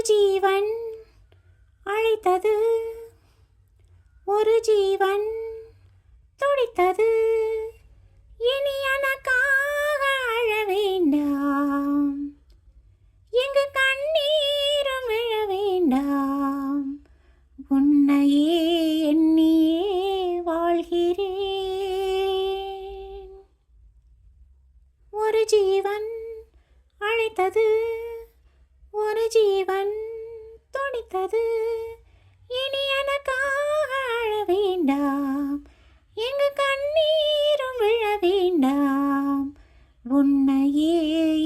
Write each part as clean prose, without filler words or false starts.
ஜீவன் அழைத்தது, ஒரு ஜீவன் துடித்தது. இனி எனக்காக அழ வேண்டாம், எங்கு கண்ணீரும் விழ வேண்டாம். உன்னையே எண்ணியே வாழ்கிறேன். ஒரு ஜீவன் அழைத்தது, ஒரு ஜீவன் துடித்தது. இனி எனக்காக அழ வேண்டாம், எங்கு கண்ணீரும் விழ வேண்டாம். உன்னையே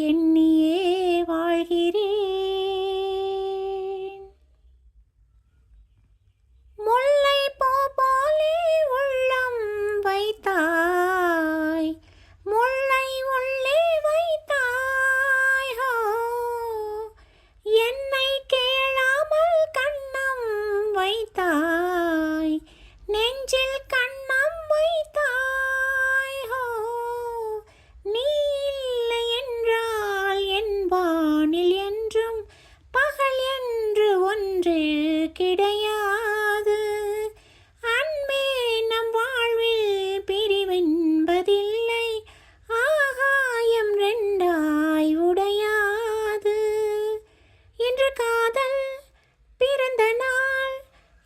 எண்ணியே வாழ்கிறேன். முல்லை பூ போலே உள்ளம் வைத்தாய், முல்லை உள்ளே வைத்தாய். ஹோ, என்னை கேளாமல் கண்ணம் வைத்தாய், நெஞ்சில் கண்ணம் வைத்தாய். ஹோ, நீ இல்லை என்றால் என் வானில் என்றும் பகல் என்று ஒன்று கிடையாது. அன்பே, நம் வாழ்வில் பிரிவென்பதில்லை, ஆகாயம் ரெண்டாய் உடையாது. இன்று காதல் பிறந்த நாள்,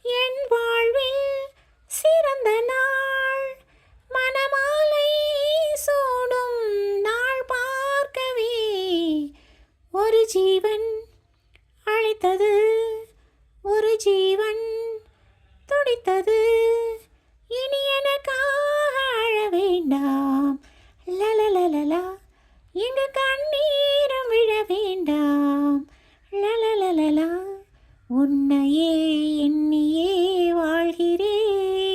என் வாழ்வில் சிறந்த நாள். மணமாலை சூடும் நாள் பார்க்கவே ஒரு ஜீவன் அழைத்தது, ஒரு ஜீவன் துடித்தது. இனி எனக்காக அழ வேண்டாம், லலலலலா, எங்கு கண்ணீரும் விழ வேண்டாம், லலலலலா. உன்னையே எண்ணியே வாழ்கிறேன்,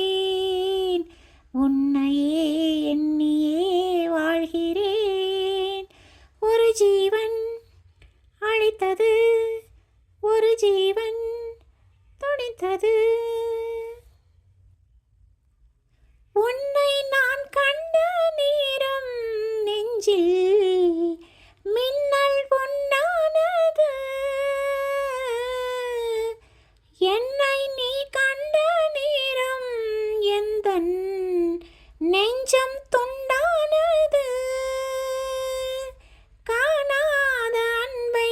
உன்னையே எண்ணியே வாழ்கிறேன். ஒரு ஜீவன் அழைத்தது, ஒரு ஜீவன் துடித்தது. உன்னை நான் கண்ட நேரம் நெஞ்சில் மின்னல் உண்டானது. என்னை நீ கண்ட நேரம் எந்தன் நெஞ்சம் துண்டானது. காணாத அன்பை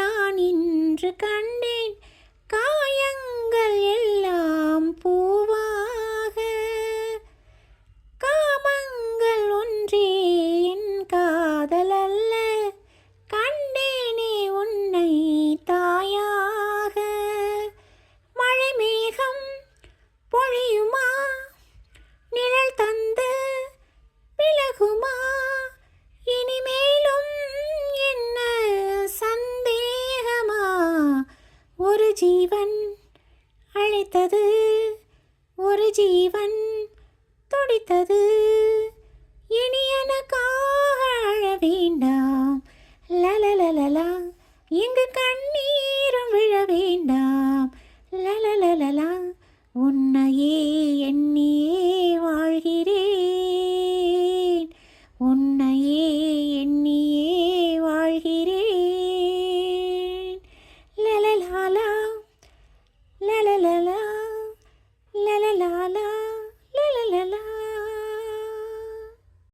நான் இன்று கண்டேன், காயங்கள் எல்லாம் பூவாக. காமங்கள் ஒன்றே என் காதல் அல்ல, கண்டேனே உன்னை தாயாக. மழை மேகம் பொழியுமா, நிழல் தந்து விலகுமா? இனிமேலும் என்ன சந்தேகமா? ஒரு ஜீவன் அழைத்தது, ஒரு ஜீவன் துடித்தது. இனி எனக்காக அழ வேண்டாம், லலலலலா, எங்கு கண்ணீரும் விழ வேண்டாம், லலலலலா. உன்னையே எண்ணியே வாழ்கிறேன், உன்னையே எண்ணியே